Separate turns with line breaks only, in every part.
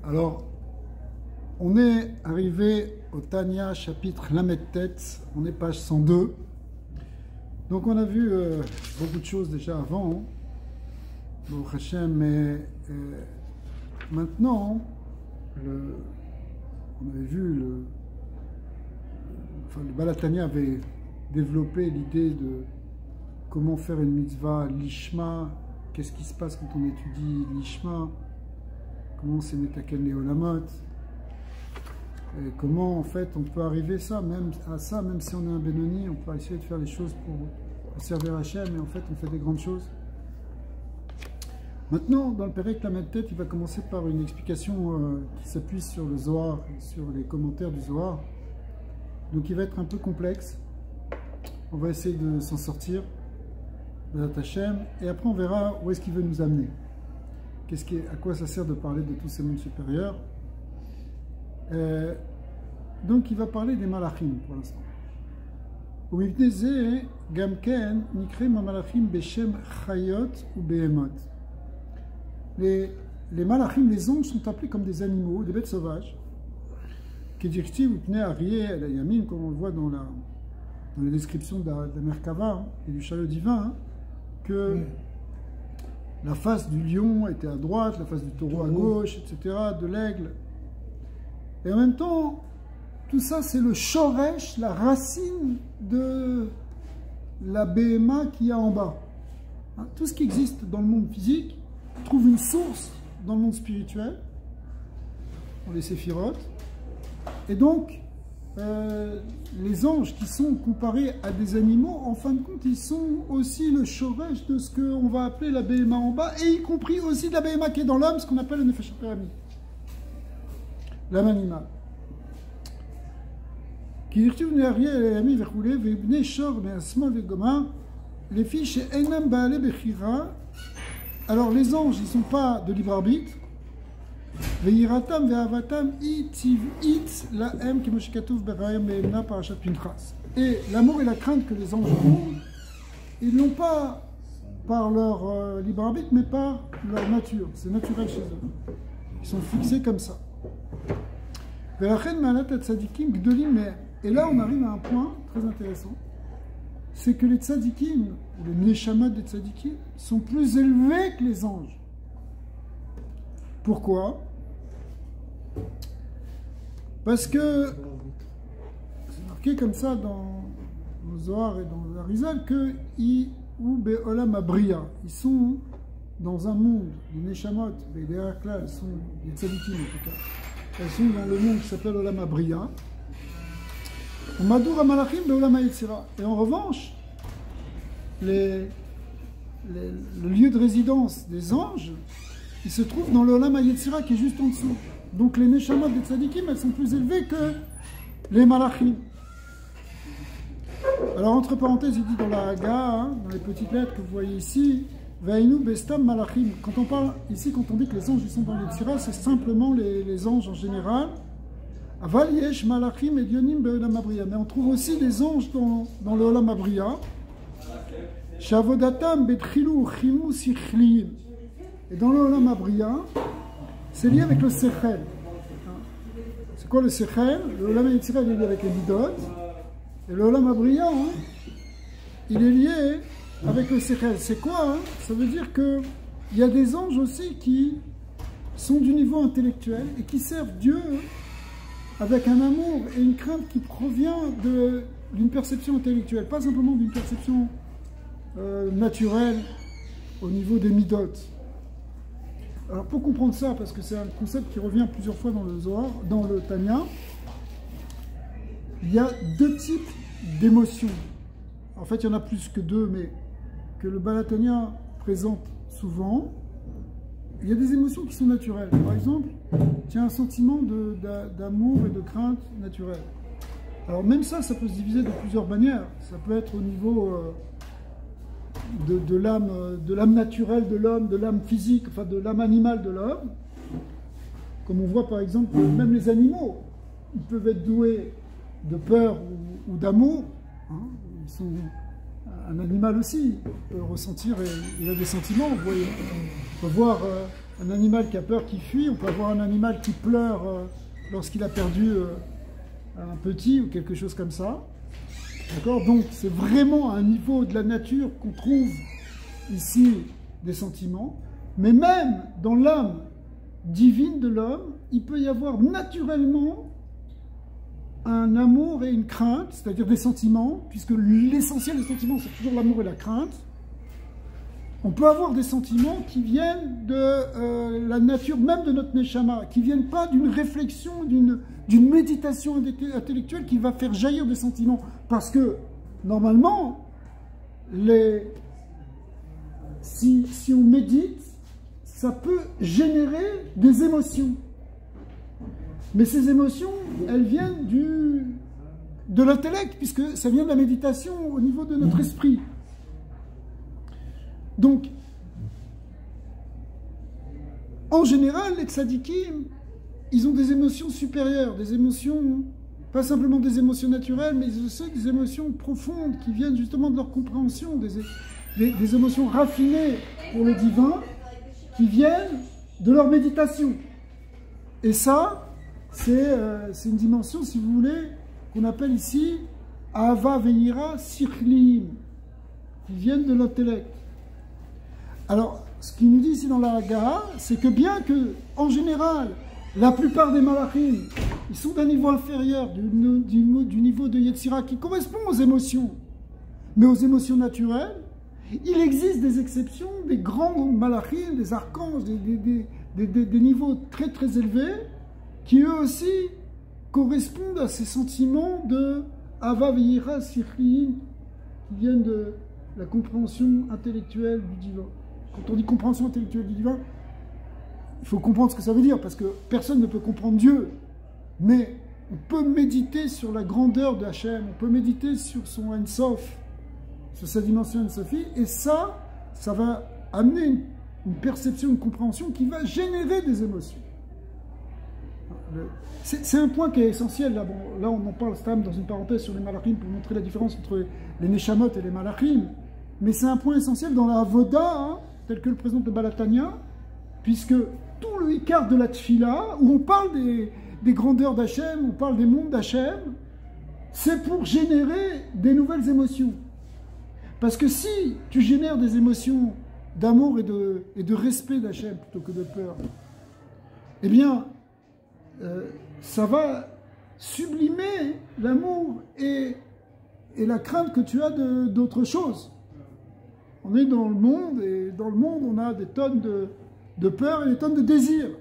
Alors, on est arrivé au Tanya, chapitre Lamed Tet, on est page 102. Donc on a vu beaucoup de choses déjà avant, Baruch Hashem, mais maintenant, on avait vu, le Baal HaTanya avait développé l'idée de comment faire une mitzvah lishma, qu'est-ce qui se passe quand on étudie lishma, comment c'est Metaken les Olamot, et comment en fait on peut arriver même si on est un Benoni, on peut essayer de faire les choses pour servir Hachem, et en fait on fait des grandes choses. Maintenant, dans le Perek Lamed Tet, il va commencer par une explication qui s'appuie sur le Zohar, sur les commentaires du Zohar. Donc il va être un peu complexe. On va essayer de s'en sortir, de Hachem, et après on verra où est-ce qu'il veut nous amener. À quoi ça sert de parler de tous ces mondes supérieurs. Donc il va parler des malachim pour l'instant. Les malachim, les anges, sont appelés comme des animaux, des bêtes sauvages. Comme on le voit dans la description de la Merkava et du chalut divin, que la face du lion était à droite, la face du taureau à gauche, etc., de l'aigle. Et en même temps, tout ça, c'est le shoresh, la racine de la BMA qu'il y a en bas. Tout ce qui existe dans le monde physique trouve une source dans le monde spirituel, dans les séphirotes. Et donc, les anges qui sont comparés à des animaux, en fin de compte, ils sont aussi le shoresh de ce qu'on va appeler la BMA en bas, et y compris aussi de la BMA qui est dans l'homme, ce qu'on appelle le Nefesh HaPe'ami, l'âme animale. Alors les anges, ils ne sont pas de libre arbitre. Et l'amour et la crainte que les anges ont, ils n'ont pas par leur libre arbitre, mais par leur nature. C'est naturel chez eux. Ils sont fixés comme ça. Et là, on arrive à un point très intéressant. C'est que les tzadikim, ou les neshamat des tzadikim, sont plus élevés que les anges. Pourquoi? Parce que c'est marqué comme ça dans le Zohar et dans l'Arizal que ils sont dans un monde, les neshamot, les Derakla, elles sont les tzadikim en tout cas. Elles sont dans le monde qui s'appelle Olam Abriya. Et en revanche, le lieu de résidence des anges, il se trouve dans le Olam HaYetzira qui est juste en dessous. Donc les neshamot des tzadikim, elles sont plus élevées que les malachim. Alors entre parenthèses, il dit dans la Haga, dans les petites lettres que vous voyez ici, Vainu bestam malachim. Quand on parle ici, quand on dit que les anges ils sont dans l'Yetzira, c'est simplement les anges en général. Aval yesh malachim et dionim be'olam abriya. Mais on trouve aussi des anges dans le olam abriya. Shavodatam betchilu chimu sichliim. Et dans le olam abriya, c'est lié avec le sechel. C'est quoi le sechel? Le olam yetzira est lié avec les midot. Et le olam abriya, il est lié avec le sechel. C'est quoi? Ça veut dire que il y a des anges aussi qui sont du niveau intellectuel et qui servent Dieu avec un amour et une crainte qui provient d'une perception intellectuelle, pas simplement d'une perception naturelle au niveau des midot. Alors pour comprendre ça, parce que c'est un concept qui revient plusieurs fois dans le Zohar, dans le Tanya, il y a deux types d'émotions. En fait, il y en a plus que deux, mais que le Baal HaTanya présente souvent. Il y a des émotions qui sont naturelles. Par exemple, il y a un sentiment d'amour et de crainte naturelle. Alors même ça peut se diviser de plusieurs manières. Ça peut être au niveau de l'âme naturelle de l'homme, de l'âme physique, enfin de l'âme animale de l'homme. Comme on voit par exemple, même les animaux, ils peuvent être doués de peur ou d'amour. Ils sont un animal aussi, peut ressentir, il a des sentiments. Vous voyez, on peut voir un animal qui a peur, qui fuit. On peut avoir un animal qui pleure lorsqu'il a perdu un petit ou quelque chose comme ça. D'accord? Donc c'est vraiment à un niveau de la nature qu'on trouve ici des sentiments. Mais même dans l'âme divine de l'homme, il peut y avoir naturellement un amour et une crainte, c'est-à-dire des sentiments, puisque l'essentiel des sentiments, c'est toujours l'amour et la crainte. On peut avoir des sentiments qui viennent de la nature même de notre neshama, qui ne viennent pas d'une réflexion, d'une méditation intellectuelle qui va faire jaillir des sentiments. Parce que, normalement, si on médite, ça peut générer des émotions. Mais ces émotions, elles viennent de l'intellect, puisque ça vient de la méditation au niveau de notre esprit. Donc, en général, les tzadikim, ils ont des émotions supérieures, des émotions, pas simplement des émotions naturelles, mais aussi des émotions profondes qui viennent justement de leur compréhension, des émotions raffinées pour le divin, qui viennent de leur méditation. Et ça, c'est une dimension, si vous voulez, qu'on appelle ici Ahava Ve'ira Sikhlim, qui viennent de l'intellect. Alors, ce qu'il nous dit ici dans la Haggadah, c'est que bien que, en général, la plupart des malachim, ils sont d'un niveau inférieur du niveau de Yetzira qui correspond aux émotions, mais aux émotions naturelles, il existe des exceptions, des grands malachim, des archanges, des niveaux très très élevés, qui eux aussi correspondent à ces sentiments de Ahava Ve'ira Sikhlim, qui viennent de la compréhension intellectuelle du divin. Quand on dit compréhension intellectuelle du divin, il faut comprendre ce que ça veut dire, parce que personne ne peut comprendre Dieu, mais on peut méditer sur la grandeur de Hachem, on peut méditer sur son Ein-Sof, sur sa dimension Ein-Sofi, et ça va amener une perception, une compréhension qui va générer des émotions. C'est un point qui est essentiel. Là, bon, là on en parle dans une parenthèse sur les malachim pour montrer la différence entre les neshamot et les malachim, mais c'est un point essentiel dans la avoda, tel que le présente le Balatania, puisque tout le Ikar de la Tfila, où on parle des grandeurs d'Hachem, on parle des mondes d'Hachem, c'est pour générer des nouvelles émotions. Parce que si tu génères des émotions d'amour et de respect d'Hachem plutôt que de peur, eh bien, ça va sublimer l'amour et la crainte que tu as d'autre chose. On est dans le monde, et dans le monde, on a des tonnes de peur et des tonnes de désirs,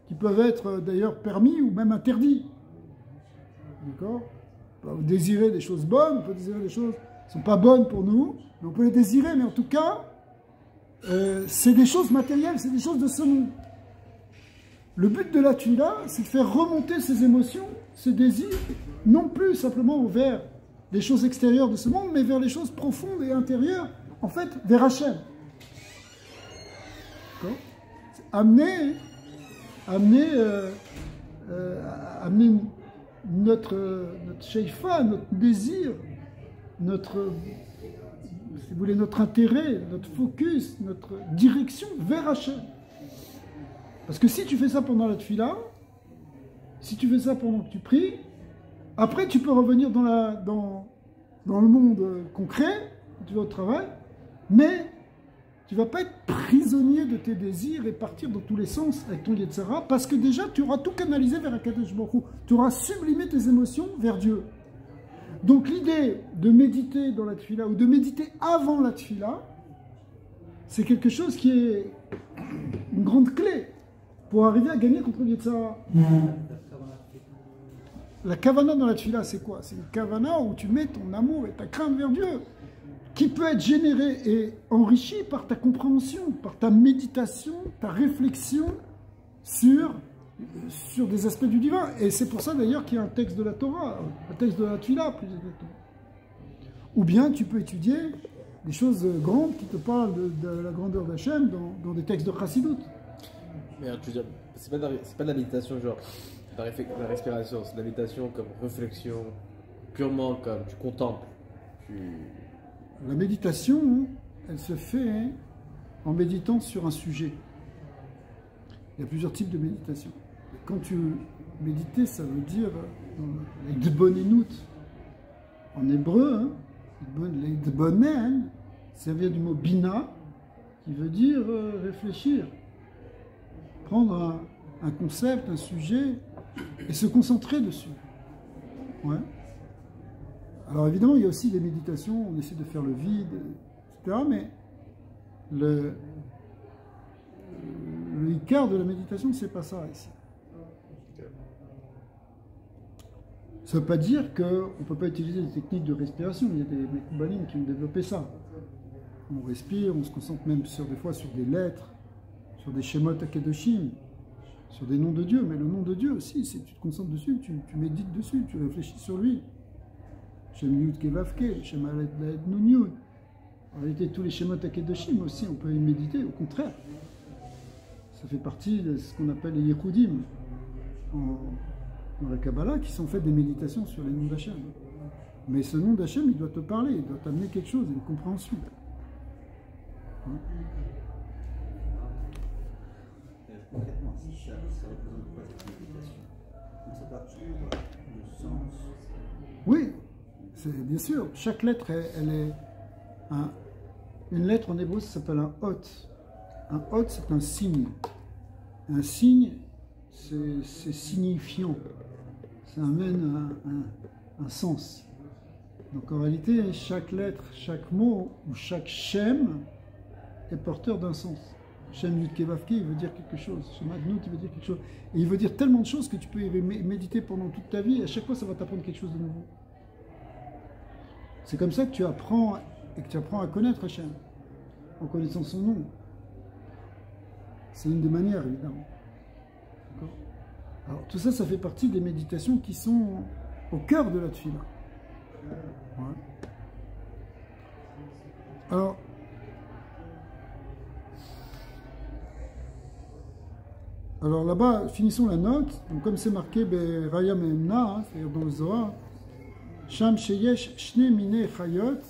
qui peuvent être d'ailleurs permis ou même interdits. D'accord? On peut désirer des choses bonnes, on peut désirer des choses qui ne sont pas bonnes pour nous, mais on peut les désirer, mais en tout cas, c'est des choses matérielles, c'est des choses de ce monde. Le but de la Tfila, c'est de faire remonter ces émotions, ces désirs, non plus simplement vers des choses extérieures de ce monde, mais vers les choses profondes et intérieures, en fait, vers Hachem. Amener notre sheifa, notre désir, si vous voulez, notre intérêt, notre focus, notre direction vers Hachem. Parce que si tu fais ça pendant la tefila, si tu fais ça pendant que tu pries, après tu peux revenir dans le monde concret, quand tu vas au travail, mais tu ne vas pas être prisonnier de tes désirs et partir dans tous les sens avec ton Yetzara, parce que déjà tu auras tout canalisé vers Akadosh Baruch Hu, tu auras sublimé tes émotions vers Dieu. Donc l'idée de méditer dans la tefila ou de méditer avant la tefila, c'est quelque chose qui est une grande clé pour arriver à gagner contre le Yetzara. La kavana dans la tefila, c'est quoi? C'est une kavana où tu mets ton amour et ta crainte vers Dieu, qui peut être générée et enrichie par ta compréhension, par ta méditation, ta réflexion sur des aspects du divin. Et c'est pour ça d'ailleurs qu'il y a un texte de la Torah, un texte de la tefila plus exactement. Ou bien tu peux étudier des choses grandes qui te parlent de la grandeur d'Hachem dans des textes de Chassidut.
Mais tu veux dire, c'est pas de la méditation genre la respiration, c'est de la méditation comme réflexion, purement comme tu contemples.
La méditation, elle se fait en méditant sur un sujet. Il y a plusieurs types de méditation. Quand tu médites, ça veut dire l'idbonenut en hébreu, hein, l'idbonen, ça vient du mot bina, qui veut dire réfléchir, prendre un concept, un sujet, et se concentrer dessus. Ouais. Alors évidemment, il y a aussi des méditations, on essaie de faire le vide, etc. Mais le quart de la méditation, c'est pas ça ici. Ça ne veut pas dire qu'on ne peut pas utiliser des techniques de respiration. Il y a des Mekoubalim qui ont développé ça. On respire, on se concentre même des fois sur des lettres, sur des Shemot HaKadoshim, sur des noms de Dieu. Mais le nom de Dieu aussi, c'est tu te concentres dessus, tu médites dessus, tu réfléchis sur lui. Shem Yud Kevavke, Shem Aled Laed Nun Yud. En réalité, tous les Shemot HaKadoshim aussi, on peut y méditer, au contraire. Ça fait partie de ce qu'on appelle les Yehudim dans la Kabbalah, qui sont faites des méditations sur les noms d'Hachem. Mais ce nom d'Hachem, il doit te parler, il doit t'amener quelque chose, une compréhension.
Concrètement, ça représente quoi cette méditation? Ça partit le sens.
Oui, bien sûr. Chaque lettre, elle est une lettre en hébreu, ça s'appelle un hot. Un hot, c'est un signe. Un signe, c'est signifiant. Ça amène un sens. Donc en réalité, chaque lettre, chaque mot ou chaque shem est porteur d'un sens. Shem Yud Kevavke, il veut dire quelque chose. Shem Adnout, il veut dire quelque chose. Et il veut dire tellement de choses que tu peux y méditer pendant toute ta vie. Et à chaque fois, ça va t'apprendre quelque chose de nouveau. C'est comme ça que tu apprends et que tu apprends à connaître Hachem, en connaissant son nom. C'est une des manières, évidemment. D'accord ? Alors, tout ça, ça fait partie des méditations qui sont au cœur de la tefila. Ouais. Alors là-bas, finissons la note. Donc, comme c'est marqué Raya Me'emna, c'est-à-dire dans le Zohar, Sham Sheyesh Shne Mine Chayot,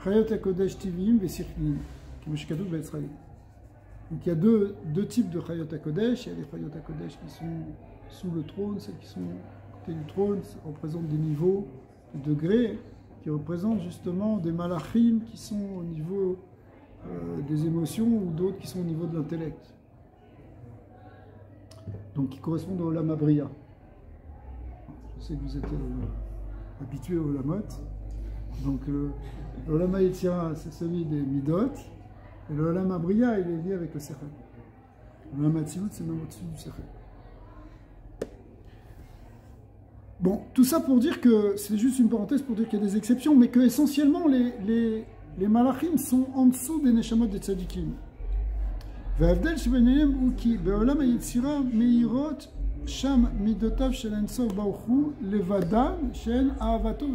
Chayot HaKodesh Tivim Vesichlim, qui me shkadou b'Israël. Donc il y a deux types de Chayot HaKodesh. Il y a les Chayot HaKodesh qui sont sous le trône, celles qui sont à côté du trône, ça représente des niveaux, des degrés, qui représentent justement des malachim qui sont au niveau des émotions ou d'autres qui sont au niveau de l'intellect. Donc qui correspondent au Olam Abriya. Je sais que vous êtes habitués au Olamot. Donc le Olam HaYetzira, c'est celui des Midot. Et le Olam Abriya, il est lié avec le Sechel. Le Olam HaTzilut, c'est même au-dessus du Sechel. Bon, tout ça pour dire que, c'est juste une parenthèse pour dire qu'il y a des exceptions, mais que essentiellement les malachim sont en dessous des neshamot des tzadikim. וההבדל שביניהם הוא כי בעולם היצירה מאירות שם מידותיו של האינסוף ברוך הוא לבדן שהן אהבתו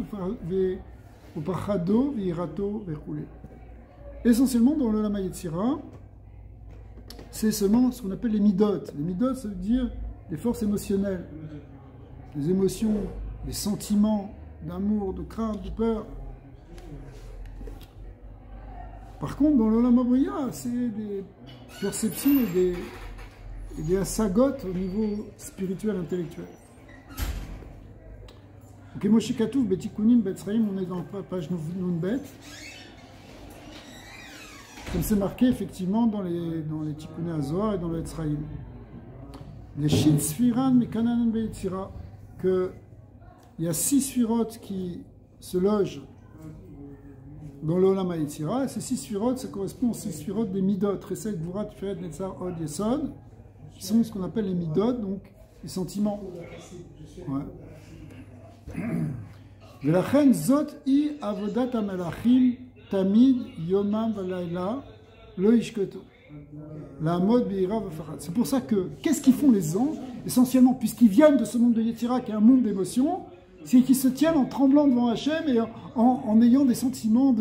ופחדו ויראתו וכו'. Essentiellement dans l'Olam HaYetzira, c'est seulement ce qu'on appelle les midot. Les midot, ça veut dire les forces émotionnelles, les émotions, les sentiments d'amour, de crainte, de peur. Par contre, dans l'Olam Abriya, c'est des perceptions et des asagot au niveau spirituel, intellectuel. Ok, Moshe Katouf, Betikunim, Betzraïm, on est dans la page Nunbet. Comme c'est marqué effectivement dans les Tikkuné Azohar et dans le Etzraïm. Les Shit Sfiran, Mekanan, Be'etzira, qu'il y a 6 sphirot qui se logent dans l'Olam HaYetzira, et ces 6 sphirot, ça correspond aux 6 sphirot des Midot, Chesed, Gvura, Tiferet, Netzar, Od, Yesod, qui sont ce qu'on appelle les Midot, donc les sentiments. Ouais. Velachen zot I avodat hamelachim tamid yomam valayla lo ishketo. La mode beira vafachat. C'est pour ça que, qu'est-ce qu'ils font les anges? Essentiellement, puisqu'ils viennent de ce monde de Yetzira, qui est un monde d'émotions, c'est qu'ils se tiennent en tremblant devant Hachem et en ayant des sentiments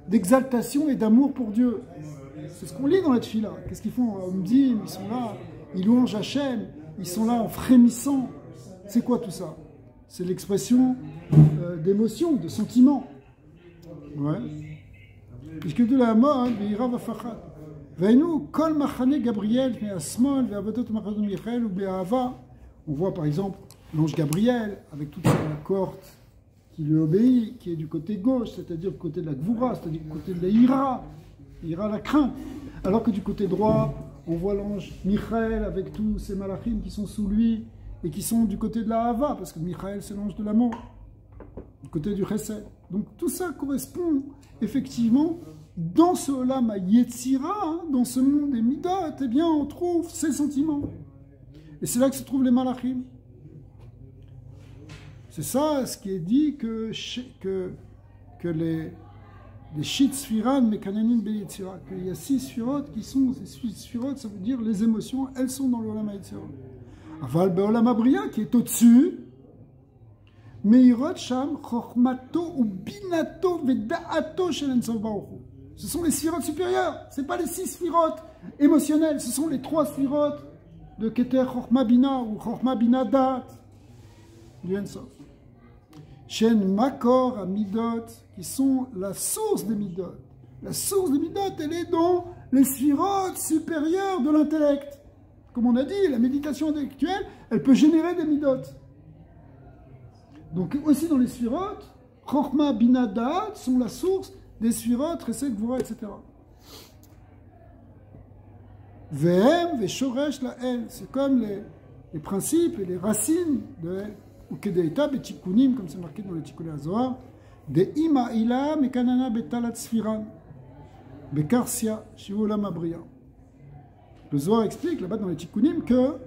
d'exaltation et d'amour pour Dieu. C'est ce qu'on lit dans la Tfila. Qu'est-ce qu'ils font? On me dit, ils sont là, ils louangent Hachem, ils sont là en frémissant. C'est quoi tout ça? C'est l'expression d'émotion, de sentiment. Ouais. Puisque de la mort, beira vafachat. Veinu kol machane Gabriel me'asmol ve'avodot machadot Michael ou be'ahava. On voit par exemple l'ange Gabriel avec toute sa cohorte qui lui obéit, qui est du côté gauche, c'est-à-dire du côté de la Gvoura, c'est-à-dire du côté de la Ira, la crainte. Alors que du côté droit, on voit l'ange Michael avec tous ses malachim qui sont sous lui et qui sont du côté de la Hava, parce que Michael c'est l'ange de l'amour, du côté du Chesed. Donc tout ça correspond effectivement dans ce Olam Yetzira, dans ce monde des Midot, eh bien on trouve ces sentiments. Et c'est là que se trouvent les malachim. C'est ça ce qui est dit que les Shit Sfiran, Mekananim Beyetzira, qu'il y a 6 Sfirot qui sont, ces 6 Sfirot, ça veut dire les émotions, elles sont dans le Olam Yetzira. Aval Be'olam Abriya, qui est au-dessus, Meirot Sham, Chochmato ou Binato Veda'ato Shel Ensof Baruch Hu. Ce sont les Sfirot supérieures, ce n'est pas les 6 Sfirot émotionnelles, ce sont les 3 Sfirot de Keter Chochma Bina ou Chochma Bina Da'at du Ensof. Shen Makor à Midot, qui sont la source des Midot. La source des Midot, elle est dans les Sfirot supérieures de l'intellect. Comme on a dit, la méditation intellectuelle, elle peut générer des Midot. Donc aussi dans les Sfirot, Chochma Bina Da'at sont la source des Sfirot, Chesed, Gvura, etc. Vehem, Veshoresh, la El, c'est comme les principes et les racines de El. Ou Kedeita, Betikunim, comme c'est marqué dans le Tikkuné Hazohar, de Ima Ila, Mekanana Betalat Sfiran, Bekarsia, Shivolam Abriya. Le Zohar explique là-bas dans les Tikkunim que,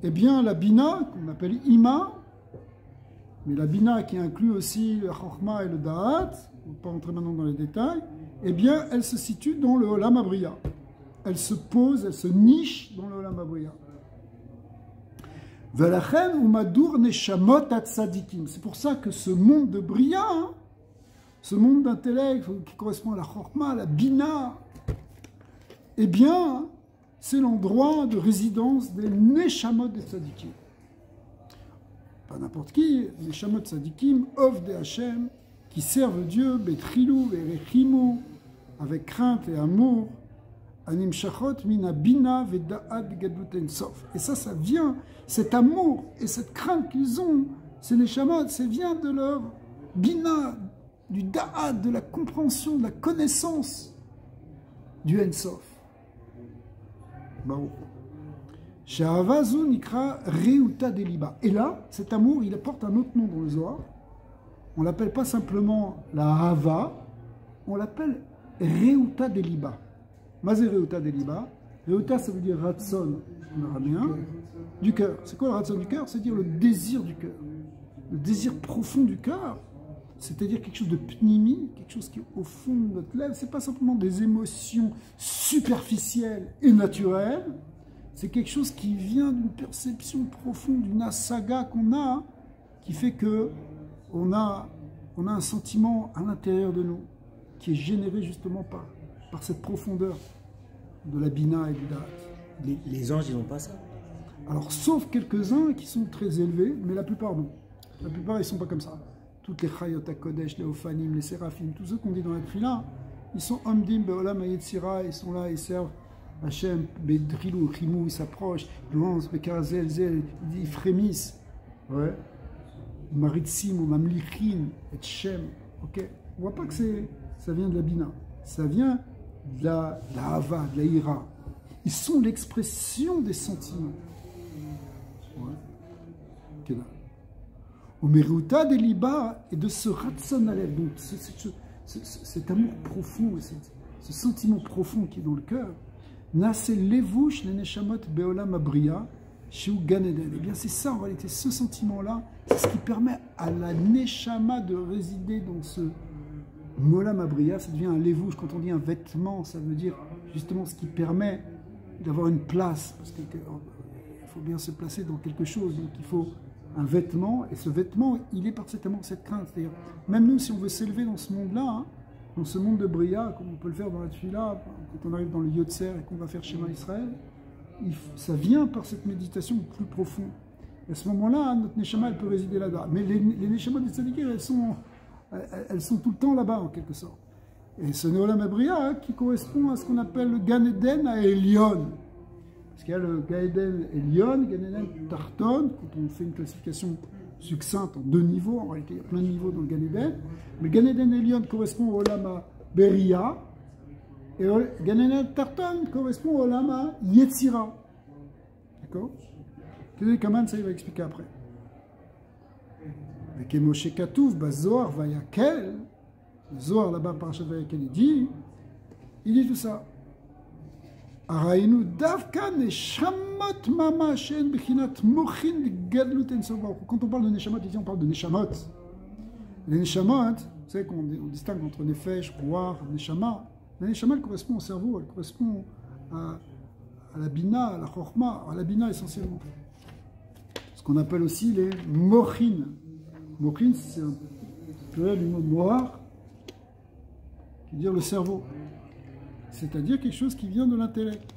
eh bien, la Bina, qu'on appelle Ima, mais la Bina qui inclut aussi le Chochma et le Da'at, on ne va pas rentrer maintenant dans les détails, eh bien, elle se situe dans le Olam Abriya. Elle se pose, elle se niche dans le Olam Abriya. C'est pour ça que ce monde de Bria, hein, ce monde d'intellect qui correspond à la Chorma, à la Bina, eh bien, c'est l'endroit de résidence des Neshamot des Tzadikim. Pas n'importe qui, les Neshamot Tzadikim, Ov de Hachem, qui servent Dieu, Betrilou et Rechimu, avec crainte et amour, Anim Shachot mina bina veda'at gadlut ensof. Et ça vient, cet amour et cette crainte qu'ils ont, ces neshamot, ça vient de leur bina, du da'at, de la compréhension, de la connaissance du ensof. Baruch. Sha'avazu nikra reuta deliba. Et là, cet amour, il apporte un autre nom dans le Zohar. On l'appelle pas simplement la hava, on l'appelle reuta deliba. Mazé Reuta Deliba. Reuta, ça veut dire Ratson en araméen, du cœur. C'est quoi le Ratson du cœur? C'est dire le désir du cœur. Le désir profond du cœur, c'est-à-dire quelque chose de pnimi, quelque chose qui est au fond de notre lèvre. Ce n'est pas simplement des émotions superficielles et naturelles, c'est quelque chose qui vient d'une perception profonde, d'une asaga qu'on a, qui fait que on a un sentiment à l'intérieur de nous, qui est généré justement par cette profondeur de la Bina et du Da'at.
Les anges, ils n'ont pas ça?
Alors, sauf quelques-uns qui sont très élevés, mais la plupart non. La plupart, ils ne sont pas comme ça. Toutes les Chayot HaKodesh, les Ophanim, les Séraphim, tous ceux qu'on dit dans la Tfila, ils sont Omdim, Be'olam HaYetzira, ils sont là, ils servent Hachem, Bedrilou, Rimou, ils s'approchent, ils lancent, Bekarazel, Zel, ils frémissent. Ouais. Maritsim ou Mamlichin, et Shem. Ok. On ne voit pas que ça vient de la Bina. Ça vient de la Hava, de la Ira. Ils sont l'expression des sentiments. Ouais. Au Meruta des Liba et de ce Ratson Alev, donc cet amour profond, ce sentiment profond qui est dans le cœur, Nase Levouch le Neshamot Beolam Abriya, Shiu Gan Eden. Eh bien, c'est ça en réalité, ce sentiment-là, c'est ce qui permet à la Neshama de résider dans ce Molam Abriya. Ça devient un levouche. Quand on dit un vêtement, ça veut dire justement ce qui permet d'avoir une place, parce qu'il faut bien se placer dans quelque chose, donc il faut un vêtement, et ce vêtement, il est par cet amour, cette crainte. C'est-à-dire, même nous, si on veut s'élever dans ce monde-là, hein, dans ce monde de Bria, comme on peut le faire dans la Tfila, quand on arrive dans le Yotzer et qu'on va faire Shema Israël, ça vient par cette méditation plus profonde. Et à ce moment-là, notre Neshama, elle peut résider là-bas. Mais les Neshamot des Tzadikim, elles sont tout le temps là-bas, en quelque sorte. Et ce Neolam Abria qui correspond à ce qu'on appelle le Gan Eden à Elion. Parce qu'il y a le Gan Eden Elion, Gan Eden Tarton, quand on fait une classification succincte en 2 niveaux, en réalité il y a plein de niveaux dans le Gan Eden. Mais Gan Eden Elion correspond au Olam Beria, et Gan Eden Tarton correspond au Olam Yetzira. D'accord? Kaman, ça il va expliquer après. Avec Moshe Katouf, Zohar Vayakel, Zohar là-bas, Parashat Vayakel, il dit tout ça. Arainu davka neshamot mama shen bechinat mochin gadlut en sovar. Quand on parle de neshamot, ici on parle de neshamot. Les neshamot, vous savez qu'on distingue entre nefesh, ruach, neshama. La neshama, elle correspond au cerveau, elle correspond à la bina, à la chorma, à la bina essentiellement. Ce qu'on appelle aussi les mochin. Mochin, c'est un pluriel du mot mohar, qui veut dire le cerveau. C'est-à-dire quelque chose qui vient de l'intellect.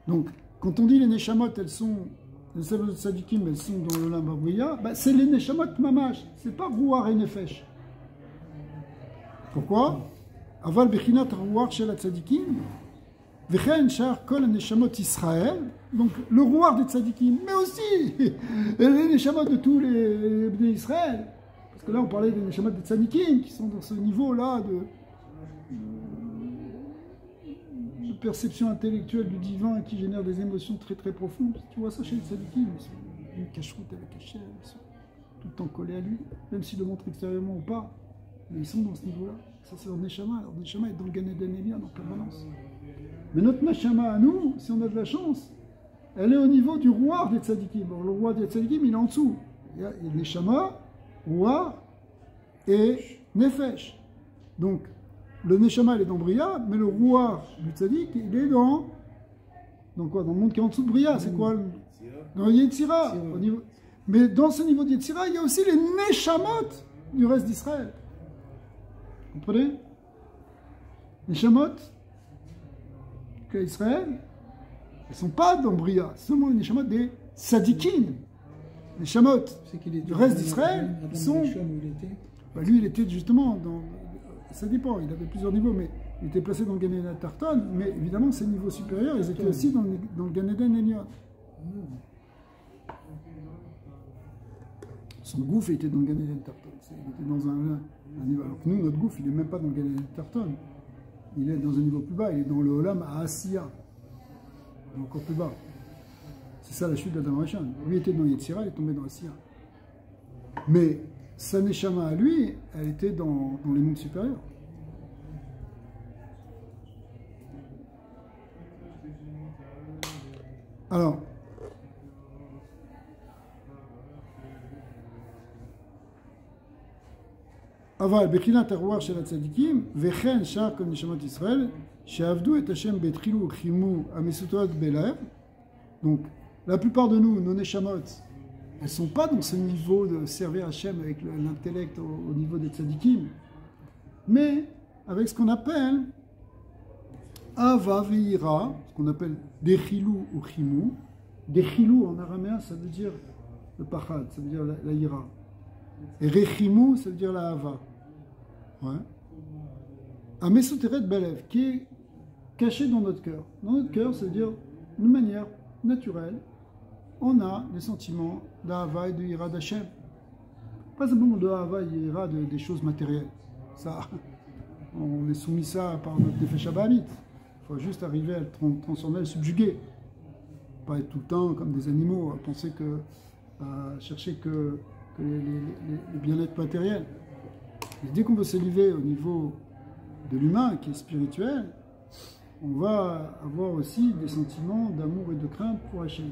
Donc, quand on dit les neshamot, elles sont, les tzadikim, elles sont dans le Olam Abria, c'est les neshamot mamash, c'est pas ruach et nefesh. Pourquoi? Aval bechinat ruach shel tzadikim, v'chen shar kol neshamot Israël, donc le ruach des tzadikim, mais aussi les neshamot de tous les bnei Israël. Parce que là, on parlait des neshamot des tzadikim, qui sont dans ce niveau-là de perception intellectuelle du divin qui génère des émotions très très profondes. Tu vois ça chez les tzadikim, ils sont une cache-route avec Hachem, ils sont tout le temps collés à lui, même s'ils le montrent extérieurement ou pas, mais ils sont dans ce niveau-là. Ça c'est leur neshama, leur neshama est dans le Gan Eden Elion en permanence. Mais notre neshama à nous, si on a de la chance, elle est au niveau du roi des tzadikim. Alors, le roi des tzadikim, il est en dessous. Il y a neshama, roi et nefesh. Donc le neshama, il est dans Bria, mais le roi du tzaddik, il est dans quoi? Dans le monde qui est en dessous de Bria, c'est quoi? Dans Yetzira. Mais dans ce niveau de Yetzira, il y a aussi les neshamot du reste d'Israël. Vous comprenez? Les neshamot qu'Israël, elles ne sont pas dans Bria, c'est seulement les neshamot des tzaddikim. Les neshamot du reste d'Israël, ils sont... lui, il était justement dans... Ça dépend, il avait plusieurs niveaux, mais il était placé dans le Gan Eden Tarton, mais évidemment, ces niveaux supérieurs, ils étaient aussi dans le Gan Eden Elion. Son gouffre était dans le Gan Eden Tarton. Il était dans un niveau. Alors que nous, notre gouffre, il n'est même pas dans le Gan Eden Tarton. Il est dans un niveau plus bas, il est dans le Olam à Asiya. Encore plus bas. C'est ça la chute d'Adam Rishon. Lui était dans Yetzira, il est tombé dans Asiya. Mais sa neshama à lui, elle était dans les mondes supérieurs. Alors, אבל בחינת הרוח של הצדיקים, וכן שאר כל נשמות ישראל, שעבדו את השם בתחילו וחימו המסותרות בלב. Donc, la plupart de nous, nos neshamot, elles ne sont pas dans ce niveau de servir Hachem avec l'intellect au niveau des tzadikim, mais avec ce qu'on appelle Ava ve'ira, ce qu'on appelle Dechilou ou Chimou. Dechilou en araméen, ça veut dire le pachad, ça veut dire la ira. Et Rechimou, ça veut dire la Ava. Ouais. Un Mesoteret Belev, qui est caché dans notre cœur. Dans notre cœur, ça veut dire d'une manière naturelle, on a des sentiments d'Ahava et de Ira d'Hachem. Pas simplement de Ahava et Ira des choses matérielles. Ça, on est soumis ça par notre Nefesh Abahamit. Il faut juste arriver à le transformer, à le subjuguer. Pas être tout le temps comme des animaux, à penser que, à chercher que les bien-être matériel. Et dès qu'on veut s'élever au niveau de l'humain, qui est spirituel, on va avoir aussi des sentiments d'amour et de crainte pour Hachem.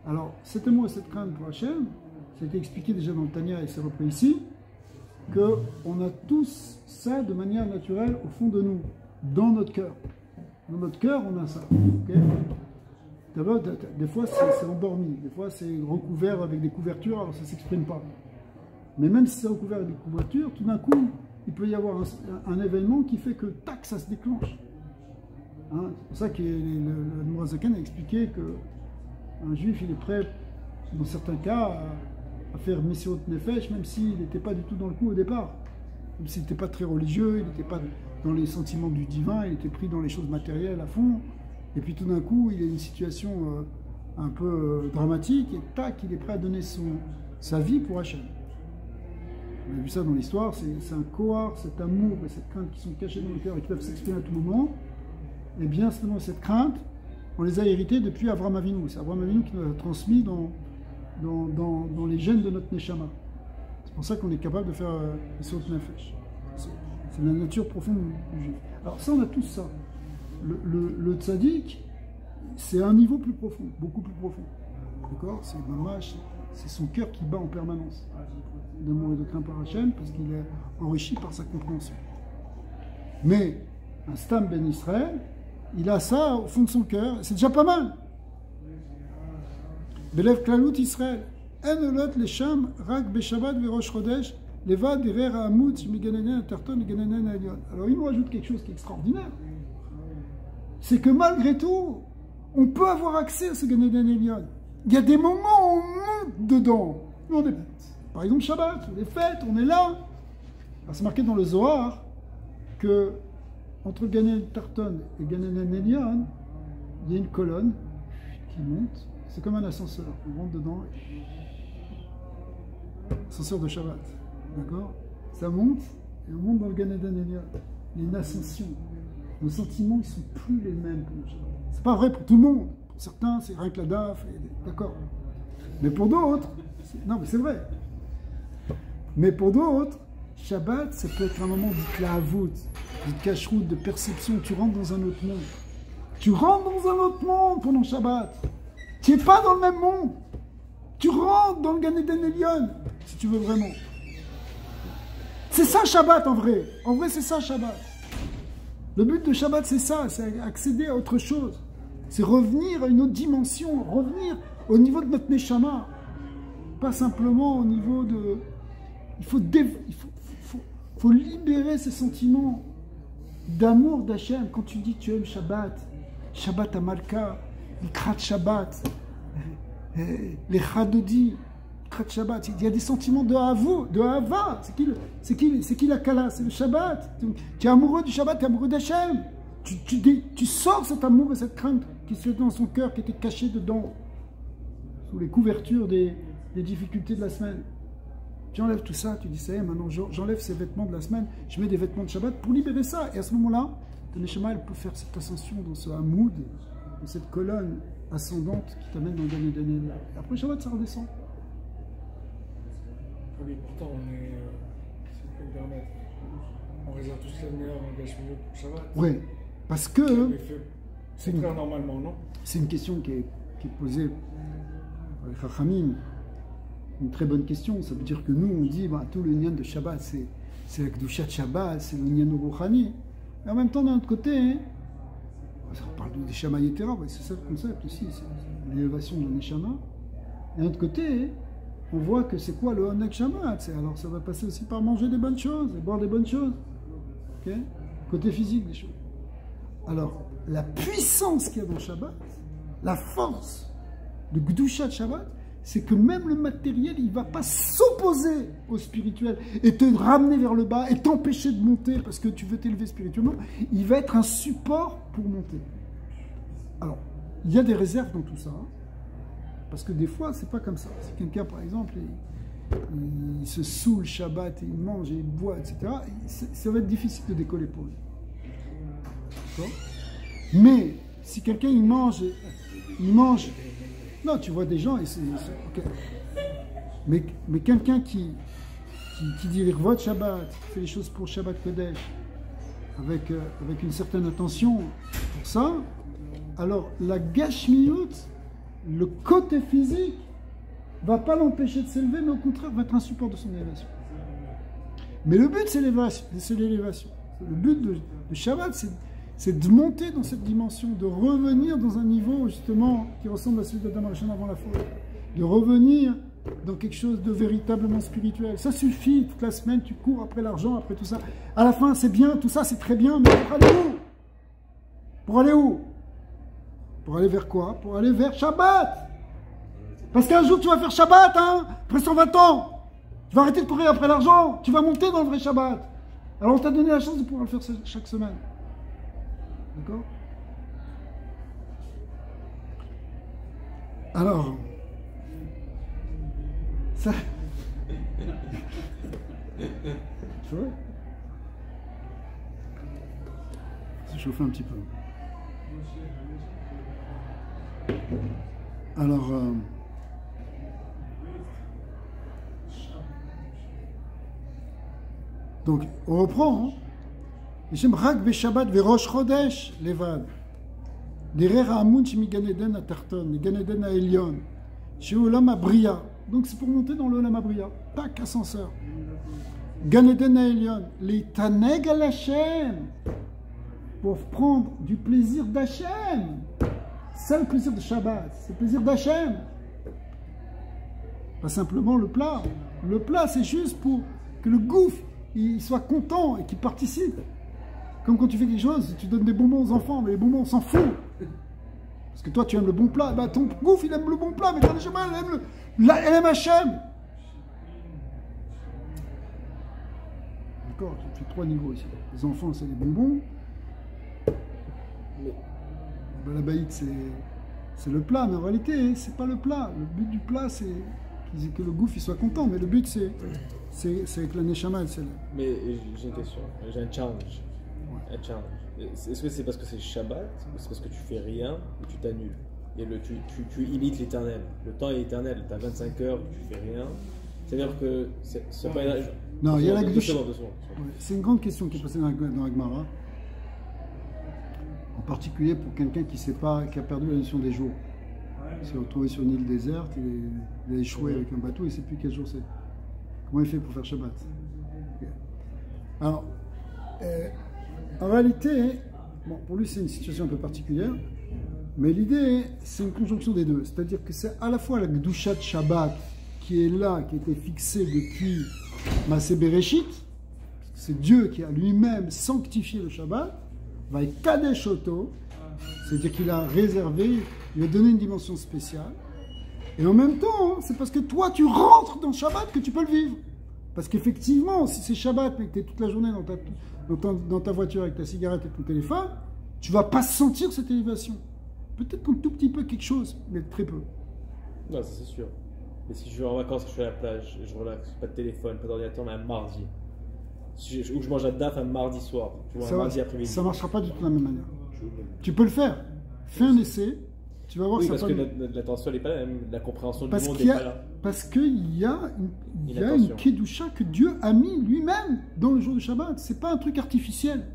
Alors, cet amour et cette crainte pour Hachem, ça a été expliqué déjà dans le Tanya et c'est repris ici, qu'on a tous ça de manière naturelle au fond de nous, dans notre cœur. Dans notre cœur, on a ça. Okay? D'abord, des fois, c'est endormi, des fois, c'est recouvert avec des couvertures, alors ça ne s'exprime pas. Mais même si c'est recouvert avec des couvertures, tout d'un coup, il peut y avoir un événement qui fait que, tac, ça se déclenche. Hein, c'est pour ça que le Nourazaken a expliqué qu'un juif, il est prêt, dans certains cas, à faire Messiot Nefesh, même s'il n'était pas du tout dans le coup au départ. Comme s'il n'était pas très religieux, il n'était pas dans les sentiments du divin, il était pris dans les choses matérielles à fond. Et puis tout d'un coup, il a une situation un peu dramatique, et tac, il est prêt à donner sa vie pour Hachem. On a vu ça dans l'histoire, c'est un kohar, cet amour et cette crainte qui sont cachés dans le cœur et qui peuvent s'exprimer à tout moment. Et bien justement, cette crainte, on les a héritées depuis Avraham Avinu. C'est Avraham Avinu qui nous a transmis dans les gènes de notre Neshama. C'est pour ça qu'on est capable de faire les saut nefesh. C'est la nature profonde du juif. Alors ça, on a tous ça. Le tzaddik, c'est un niveau plus profond, beaucoup plus profond. D'accord? C'est mamash, c'est son cœur qui bat en permanence d'amour et de crainte par Hachem, parce qu'il est enrichi par sa compréhension. Mais un Stam Ben Israël, il a ça au fond de son cœur, c'est déjà pas mal. Belev Klalut Israël, En Olot Lesham, Rak Beshabbat Verosh Chodesh, Levad Derer Hamoud, Shmiganenen Tarton et Ganenen Alion. Alors il nous rajoute quelque chose qui est extraordinaire. C'est que malgré tout, on peut avoir accès à ce Ganenen Alion. Il y a des moments où on monte dedans. On est, par exemple, Shabbat, les fêtes, on est là. C'est marqué dans le Zohar que entre Ganenen Tarton et Ganenen Alion, il y a une colonne qui monte. C'est comme un ascenseur. On rentre dedans. Ascenseur de Shabbat. D'accord? Ça monte et on monte dans le Gan Eden Elion. Il y a une ascension. Nos sentiments, ils ne sont plus les mêmes pour le Shabbat. C'est pas vrai pour tout le monde. Pour certains, c'est rien que la DAF. D'accord. Mais pour d'autres, non, mais c'est vrai. Mais pour d'autres, Shabbat, ça peut être un moment d'itlaavout, de cacheroute, de perception. Tu rentres dans un autre monde. Tu rentres dans un autre monde pendant Shabbat. Tu n'es pas dans le même monde. Tu rentres dans le Gan Eden Elion, si tu veux vraiment. C'est ça Shabbat en vrai. En vrai, c'est ça Shabbat. Le but de Shabbat, c'est ça, c'est accéder à autre chose. C'est revenir à une autre dimension, revenir au niveau de notre Neshama. Pas simplement au niveau de... Il faut libérer ces sentiments d'amour d'Hachem. Quand tu dis que tu aimes Shabbat, Shabbat Amalka, Ikrat Shabbat, les Chadodi, Ikrat Shabbat, il y a des sentiments de Hava. C'est qui la Kala? C'est le Shabbat. Tu es amoureux du Shabbat, tu es amoureux d'Hachem. Tu sors cet amour et cette crainte qui se fait dans son cœur, qui était cachée dedans, sous les couvertures des difficultés de la semaine. Tu enlèves tout ça, tu dis ça, maintenant j'enlève ces vêtements de la semaine, je mets des vêtements de Shabbat pour libérer ça. Et à ce moment-là, ton Neshama, elle peut faire cette ascension dans ce Hamoud, dans cette colonne ascendante qui t'amène dans le Gan Eden. Après Shabbat, ça redescend.
Oui, pourtant, on est, si je peux me permettre, on réserve tous l'avenir en Gashmiut pour Shabbat.
Oui, parce que
c'est clair normalement, non?
C'est une question qui est posée par les Chachamim. Une très bonne question. Ça veut dire que nous, on dit tout le Nyan de Shabbat, c'est la Kedusha de Shabbat, c'est le Nyan Rouhani. Et en même temps, d'un autre côté, on parle de Neshama Yetera, c'est ça le concept aussi, c'est l'élévation de Neshama. Et d'un autre côté, on voit que c'est quoi le Oneg Shabbat? Alors ça va passer aussi par manger des bonnes choses, et boire des bonnes choses. Okay? Côté physique des choses. Alors, la puissance qu'il y a dans Shabbat, la force de Kedusha de Shabbat, c'est que même le matériel, il ne va pas s'opposer au spirituel et te ramener vers le bas et t'empêcher de monter parce que tu veux t'élever spirituellement. Il va être un support pour monter. Alors, il y a des réserves dans tout ça. Parce que des fois, c'est pas comme ça. Si quelqu'un, par exemple, il se saoule Shabbat et il mange et il boit, etc., ça va être difficile de décoller pour lui. D'accord? Mais si quelqu'un, il mange... Non, tu vois des gens et c'est okay. Mais quelqu'un qui dit les voix de Shabbat, qui fait les choses pour Shabbat Kodesh, avec une certaine attention pour ça, alors la Gashmiut, le côté physique, va pas l'empêcher de s'élever, mais au contraire va être un support de son élévation. Mais le but, c'est l'élévation. Le but de Shabbat, c'est de monter dans cette dimension, de revenir dans un niveau justement qui ressemble à celui d'Adam Rishon avant la faute, de revenir dans quelque chose de véritablement spirituel. Ça suffit, toute la semaine tu cours après l'argent, après tout ça. À la fin c'est bien, tout ça c'est très bien, mais pour aller où? Pour aller où? Pour aller vers quoi? Pour aller vers Shabbat. Parce qu'un jour tu vas faire Shabbat, après 120 ans, tu vas arrêter de courir après l'argent, tu vas monter dans le vrai Shabbat. Alors on t'a donné la chance de pouvoir le faire chaque semaine. D'accord? Alors, ça... Tu vois? Se chauffer un petit peu. Alors, donc, on reprend. Ishem Rak Veshabbat Verosh Chodesh Levad. Derrière Amun Shemi Gan Eden Atarton, Gan Eden Aelion, chez Olam Abria. Donc, c'est pour monter dans l'Olam Abria. Tac, ascenseur. Gan Eden Aelion. Les Taneg al Hashem. Pour prendre du plaisir d'Hachem. C'est le plaisir de Shabbat, c'est le plaisir d'Hachem. Pas simplement le plat. Le plat, c'est juste pour que le gouffre il soit content et qu'il participe. Comme quand tu fais quelque chose, tu donnes des bonbons aux enfants, mais les bonbons, on s'en fout. Parce que toi, tu aimes le bon plat. Bah, ton gouffre, il aime le bon plat, mais ton Neshama, elle aime Hachem. D'accord, j'ai fait 3 niveaux ici. Les enfants, c'est les bonbons. Ben, la baïte, c'est le plat, mais en réalité, c'est pas le plat. Le but du plat, c'est que le gouffre il soit content, mais le but, c'est que la neshama, elle s'élève.
Mais j'ai une question, j'ai un challenge. Ouais. Un challenge. Est-ce que c'est parce que c'est Shabbat, ou c'est parce que tu fais rien et tu t'annules? Et tu imites l'éternel. Le temps est éternel, tu as 25 heures, tu fais rien. C'est-à-dire que c'est pas...
Non, il y a la
Gdusha.
C'est une grande question qui est passée dans la Gemara. En particulier pour quelqu'un qui sait pas, qui a perdu la notion des jours. Il s'est retrouvé sur une île déserte, il a échoué avec un bateau, il ne sait plus quel jour c'est. Comment il fait pour faire Shabbat? Okay. Alors, en réalité, bon, pour lui c'est une situation un peu particulière, mais l'idée c'est une conjonction des deux. C'est-à-dire que c'est à la fois la Gdushat Shabbat qui est là, qui a été fixée depuis Maaseh Bereshit, c'est Dieu qui a lui-même sanctifié le Shabbat, Kadesh Oto, c'est-à-dire qu'il a réservé, il a donné une dimension spéciale. Et en même temps, c'est parce que toi, tu rentres dans le Shabbat que tu peux le vivre. Parce qu'effectivement, si c'est Shabbat, mais que tu es toute la journée dans ta voiture avec ta cigarette et ton téléphone, tu ne vas pas sentir cette élévation. Peut-être qu'un tout petit peu quelque chose, mais très peu.
Non, ça c'est sûr. Mais si je vais en vacances, je suis à la plage, je relaxe, pas de téléphone, pas d'ordinateur, mais un mardi. Ou je mange à DAF un mardi soir, tu vois, un mardi après-midi. Ça
ne marchera pas du tout de la même manière. Tu peux le faire. Fais un essai, tu vas voir
oui,
ça.
Parce que l'attention n'est pas la même, la compréhension du monde n'est pas là.
Parce qu'il y a une Kedusha que Dieu a mis lui-même dans le jour du Shabbat. C'est pas un truc artificiel.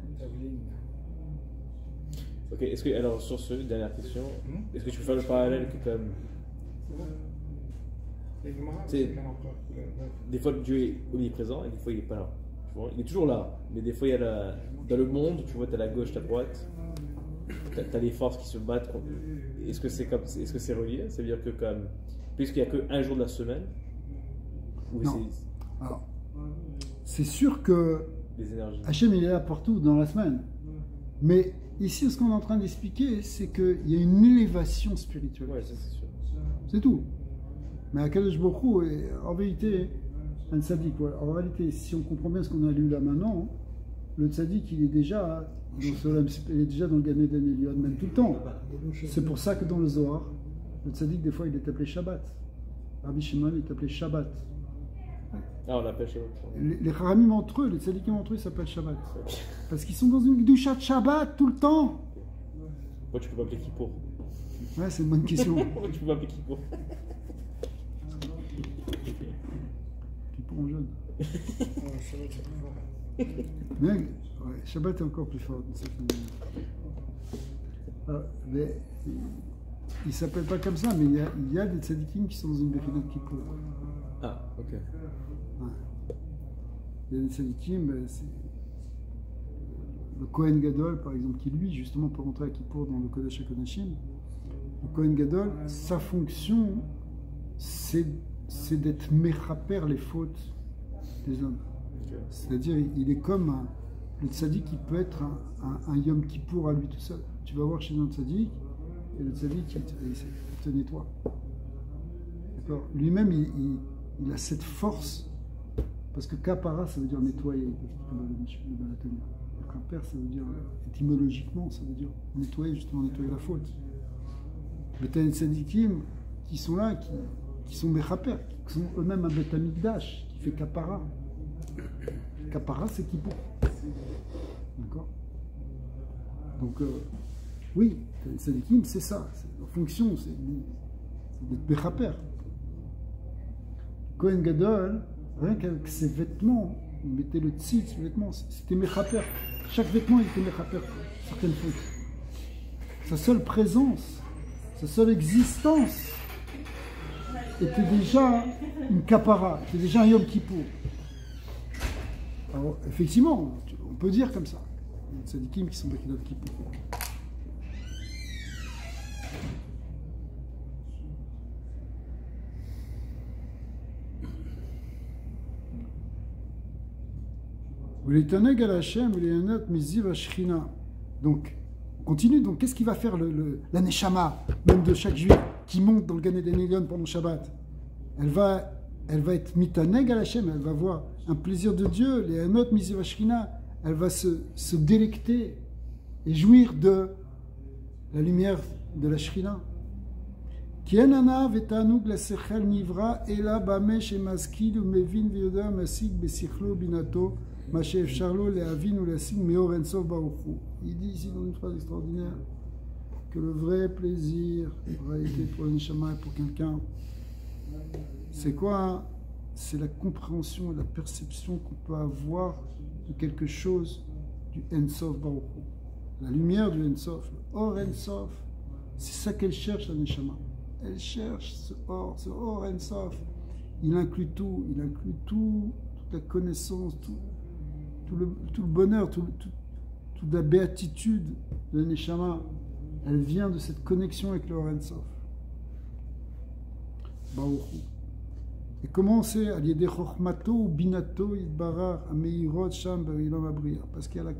Ok, alors sur ce, dernière question, est-ce que tu peux faire le parallèle que comme... Des fois Dieu est omniprésent et des fois il n'est pas là. Il est toujours là, mais des fois il y a dans le monde, tu vois, tu as la gauche, ta droite, tu as les forces qui se battent. Est-ce que c'est relié? Ça veut dire que comme, puisqu'il n'y a qu'un jour de la semaine,
non. Alors, c'est sûr que Hachem il est là partout dans la semaine, mais ici ce qu'on est en train d'expliquer, c'est qu'il y a une élévation spirituelle.
Ouais, ça c'est sûr.
C'est tout. Mais Akadosh Baruch Hu, en vérité, un tzaddik, en réalité, si on comprend bien ce qu'on a lu là maintenant, le tzaddik, il est déjà dans le Gan Eden Elyon, même tout le temps. C'est pour ça que dans le Zohar, le tzaddik, des fois, il est appelé Shabbat. Rabbi Shimon, il est appelé Shabbat.
Ah, on l'appelle Shabbat.
Les Haramim entre eux, les tzaddikim entre eux, ils s'appellent Shabbat. Parce qu'ils sont dans une Gdushat Shabbat tout le temps.
Pourquoi tu peux m'appeler Kippour?
Ouais, c'est une bonne question.
Pourquoi tu peux m'appeler Kippour?
Pour un jeune. Mais Shabbat est encore plus fort. Mais il ne s'appelle pas comme ça, mais il y a des tzadikim qui sont dans une Bechina de Kippour.
Ah, ok.
Ouais. Il y a des tzadikim, le Kohen Gadol, par exemple, qui lui, justement, peut rentrer à Kippour dans le Kodesh HaKodashim. Le Kohen Gadol, sa fonction, c'est d'être méchaper les fautes des hommes. Okay. C'est-à-dire, il est comme le tzaddik qui peut être un Yom Kippour à lui tout seul. Tu vas voir chez un tzaddik, et le tzaddik, il te nettoie. D'accord. Lui-même, il a cette force Parce que kapara, ça veut dire nettoyer, le Balatania. Chaper, ça veut dire, étymologiquement, ça veut dire nettoyer, justement nettoyer la faute. Les tzadikim qui sont là, qui sont mechaper, qui sont eux-mêmes un Bet Hamikdash, qui fait kapara. Kapara, c'est Kippour. D'accord? Donc, oui, les tzadikim, c'est ça. Leur fonction, c'est d'être mechaper. Kohen Gadol, rien qu'avec ses vêtements, il mettait le tzitz, ses vêtements, c'était mechaper. Chaque vêtement, il était mechaper pour certaines fautes. Sa seule présence, sa seule existence était déjà une kapara, était déjà un Yom Kippour. Alors, effectivement, on peut dire comme ça. Il y a des tzadikim qui sont Yom Kippour. Donc, on continue. Donc, qu'est-ce qu'il va faire la Neshama, même de chaque juif qui monte dans le Gan Eden pendant Shabbat? Elle va être mitaneg à Hashem, elle va voir un plaisir de Dieu, les Hanot Miziv Shrina, elle va se délecter et jouir de la lumière de la Shrina. Kienana vetanug la sechel nivra ela bamesh emaskid u mevin veyoda masik besichlo binato. Il dit ici dans une phrase extraordinaire que le vrai plaisir, la réalité pour le Neshama et pour quelqu'un, c'est quoi? C'est la compréhension et la perception qu'on peut avoir de quelque chose du Ensof Baruch Hu. La lumière du Ensof, le Or Ensof, c'est ça qu'elle cherche, la Neshama. Elle cherche ce Or Ensof. Il inclut tout, toute la connaissance, tout le bonheur, toute la béatitude de la Neshama, elle vient de cette connexion avec le Or Ensof. Baruch Hu. Et comment c'est Aliede Chochmato ou Binato Yitbarar Ameirot Sham Berilam Abriya? Parce qu'il y a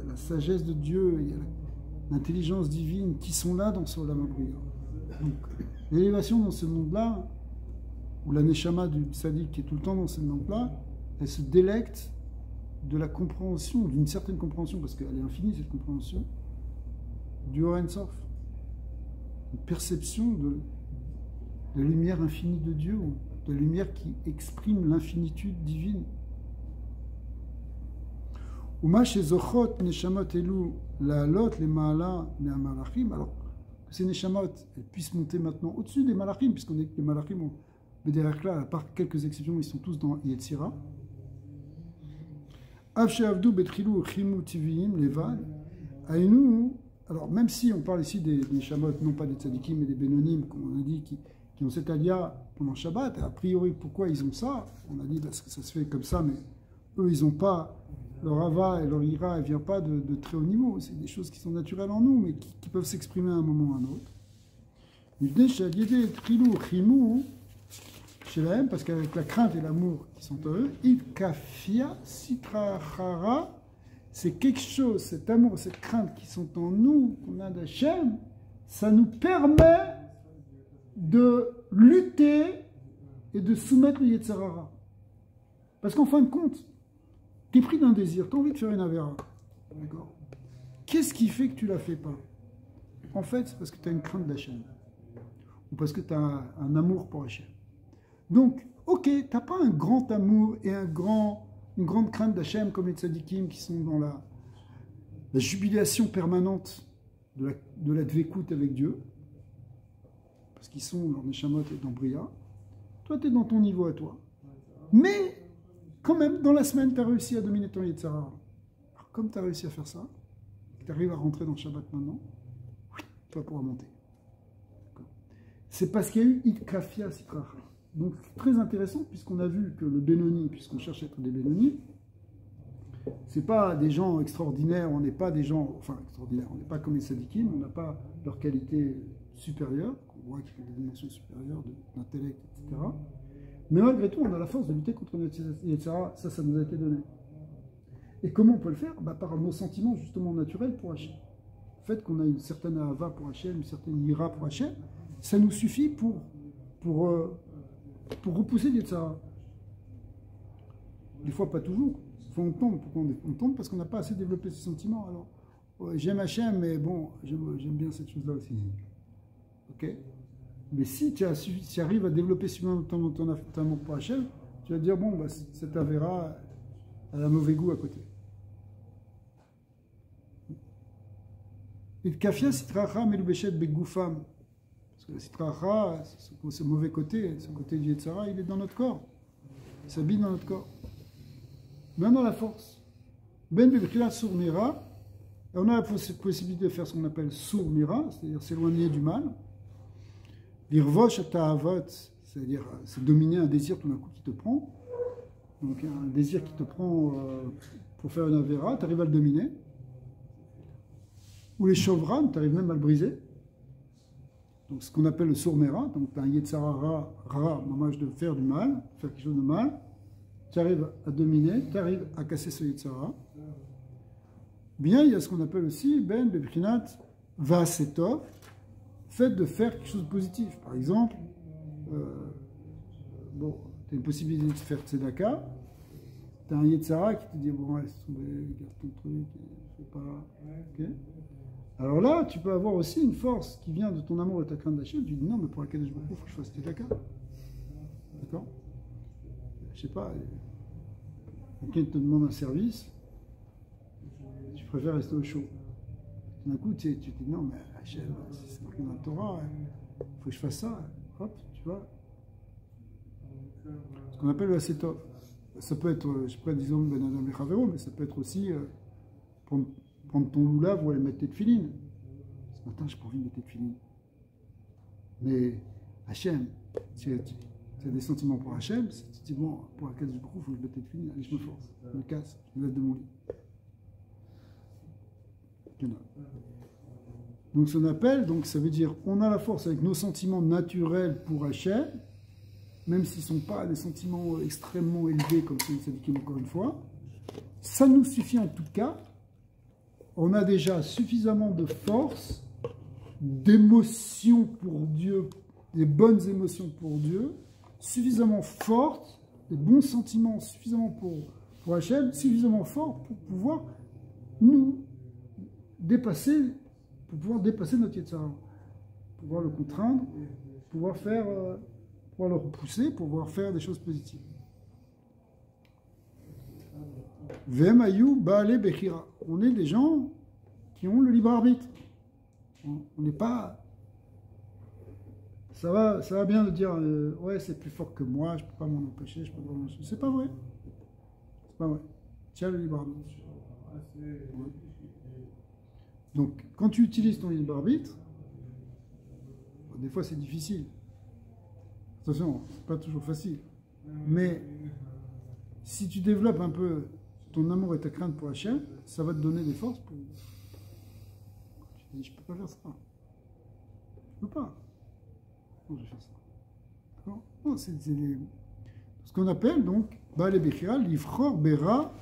la sagesse de Dieu, il y a l'intelligence divine qui sont là dans ce Olam Abriya. Donc, l'élévation dans ce monde-là, où la Neshama du Tzadik qui est tout le temps dans ce monde-là, elle se délecte de la compréhension, d'une certaine compréhension, parce qu'elle est infinie cette compréhension, du Or Ensof. Une perception de la lumière infinie de Dieu, ou de la lumière qui exprime l'infinitude divine. Uma shezochot neshamot elu la'alot les ma'ala me'amalachim, alors que ces neshamot elles puissent monter maintenant au-dessus des malachim, puisqu'on est que les malachim, mais derrière là, à part quelques exceptions, ils sont tous dans Yetzira. Alors, même si on parle ici des Neshamot, non pas des Tzadikim, mais des Bénonim, comme on a dit, qui ont cette alia pendant Shabbat, a priori, pourquoi ils ont ça? On a dit parce que ça se fait comme ça, mais eux, ils n'ont pas, leur Ava et leur Ira, elle ne vient pas de très haut niveau. C'est des choses qui sont naturelles en nous, mais qui peuvent s'exprimer à un moment ou à un autre. Parce qu'avec la crainte et l'amour qui sont en eux, Idkafia Sitrachara, c'est quelque chose, cet amour, cette crainte qui sont en nous, qu'on a d'Hachem, ça nous permet de lutter et de soumettre le Yetzirara. Parce qu'en fin de compte, tu es pris d'un désir, tu as envie de faire une Avera. D'accord? Qu'est-ce qui fait que tu ne la fais pas? En fait, c'est parce que tu as une crainte d'Hachem. Ou parce que tu as un amour pour Hachem. Donc, ok, tu n'as pas un grand amour et une grande crainte d'Hachem comme les tzadikim qui sont dans la jubilation permanente de la dvekout avec Dieu, parce qu'ils sont dans Neshamot et dans Bria. Toi, tu es dans ton niveau à toi. Mais, quand même, dans la semaine, tu as réussi à dominer ton Yetzirah. Alors, comme tu as réussi à faire ça, tu arrives à rentrer dans le Shabbat maintenant, tu vas pouvoir monter. C'est parce qu'il y a eu Idkafia Sitracha. Donc, très intéressant, puisqu'on a vu que le Benoni, puisqu'on cherche à être des Benoni, c'est pas des gens extraordinaires, on n'est pas des gens, enfin extraordinaires, on n'est pas comme les Sadikim, on n'a pas leur qualité supérieure, on voit qu'il y a des dimensions supérieures d'intellect, etc. Mais malgré tout, on a la force de lutter contre notre Yetzirah, ça nous a été donné. Et comment on peut le faire? Par nos sentiments justement naturels pour Hachem. Le fait qu'on a une certaine Ahava pour Hachem, une certaine Ira pour Hachem, ça nous suffit pour repousser Yetzirah. Des fois, pas toujours. Des fois, on tombe. Pourquoi on tombe? Parce qu'on n'a pas assez développé ces sentiments. Alors, ouais, j'aime Hachem, mais bon, j'aime bien cette chose-là aussi. Ok? Mais si tu arrives à développer suffisamment ton amour pour Hachem, tu vas te dire, bon, bah, cette avéra, elle a mauvais goût à côté. Et kafia sitracha melubeshet begoufam. Parce que la sitracha, ce mauvais côté, ce côté du Yetzara, il est dans notre corps. Il s'habille dans notre corps. Même dans la force. Ben bebrilat sourmira. Et on a la possibilité de faire ce qu'on appelle sourmira, c'est-à-dire s'éloigner du mal. L'irvosh ta'avot, c'est-à-dire c'est dominer un désir tout d'un coup qui te prend. Donc un désir qui te prend pour faire une avéra, tu arrives à le dominer. Ou les chauvrans, tu arrives même à le briser. Donc ce qu'on appelle le sourmera, donc tu as un yetzara ra, dommage de faire du mal, faire quelque chose de mal. Tu arrives à dominer, tu arrives à casser ce yetzara. Bien, il y a ce qu'on appelle aussi ben bebrinat vasetov, fait de faire quelque chose de positif. Par exemple, bon, tu as une possibilité de faire tzedaka, tu as un yetzara qui te dit bon, laisse tomber, garde ton truc, je sais pas. Okay. Alors là, tu peux avoir aussi une force qui vient de ton amour et ta crainte d'Hachem. Tu dis non, mais pour laquelle je me trouve, il faut que je fasse tzedaka. D'accord? Je sais pas, quelqu'un te demande un service, tu préfères rester au chaud. D'un coup, tu te dis non, mais Hachem, c'est marqué dans la Torah, il faut que je fasse ça. Hop, tu vois. Ce qu'on appelle le Asetov. Ça peut être, je sais pas, disons, Ben Adam et Chavero, mais ça peut être aussi prendre ton loulav ou aller mettre tes tefilines. Ce matin, j'ai pas envie de mettre tes tefilines. Mais Hachem, tu as des sentiments pour Hachem, si tu te dis bon, pour laquelle je trouve, il faut que je mette tes tefilines, allez, je me force, je me casse, je me lève de mon lit. Donc ce qu'on appelle, donc ça veut dire on a la force avec nos sentiments naturels pour Hachem, même s'ils ne sont pas des sentiments extrêmement élevés comme celui de Sadikim encore une fois. Ça nous suffit en tout cas. On a déjà suffisamment de force, d'émotions pour Dieu, des bonnes émotions pour Dieu, suffisamment fortes, des bons sentiments suffisamment pour Hachem, suffisamment forts pour pouvoir nous dépasser, pour pouvoir dépasser notre Yetzara, pouvoir le contraindre, pouvoir le repousser, pouvoir faire des choses positives. Vemayu Baale Bechira. On est des gens qui ont le libre arbitre. On n'est pas. Ça va bien de dire ouais, c'est plus fort que moi, je ne peux pas m'en empêcher, je peux pas m'en empêcher. C'est pas vrai. C'est pas vrai. Tu as le libre arbitre. Ouais. Donc, quand tu utilises ton libre arbitre, des fois c'est difficile. Attention, c'est pas toujours facile. Mais si tu développes un peu ton amour et ta crainte pour Hachem, ça va te donner des forces pour. Tu te dis, je peux pas faire ça. Je peux pas. Non, je vais faire ça. D'accord? Non, c'est ce qu'on appelle donc Baale Bechira, l'Ifror Bera,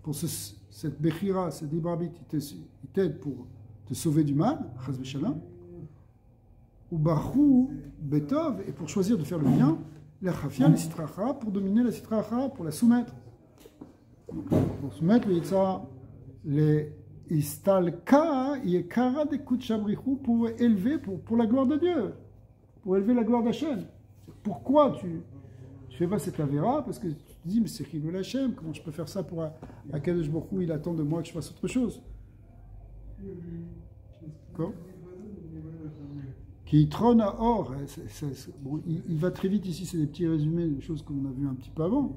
pour cette Bechira, cette libre arbitre, il t'aide pour te sauver du mal, Chaz v'Shalom, ou Barou Betov, et pour choisir de faire le bien, la Chafia, la Sitracha, pour dominer la Sitracha, pour la soumettre. Pour soumettre le Yitzhak, les Istalka, Yekara de Kutchabrichou, pour élever, pour la gloire de Dieu, pour élever la gloire d'Hachem. Pourquoi tu fais pas cette avéra? Parce que tu te dis, mais c'est Chilul Hachem, comment je peux faire ça pour Akadosh Baruch Hu, il attend de moi que je fasse autre chose. D'accord? Qui trône à or. Bon, il va très vite ici, c'est des petits résumés de choses qu'on a vues un petit peu avant.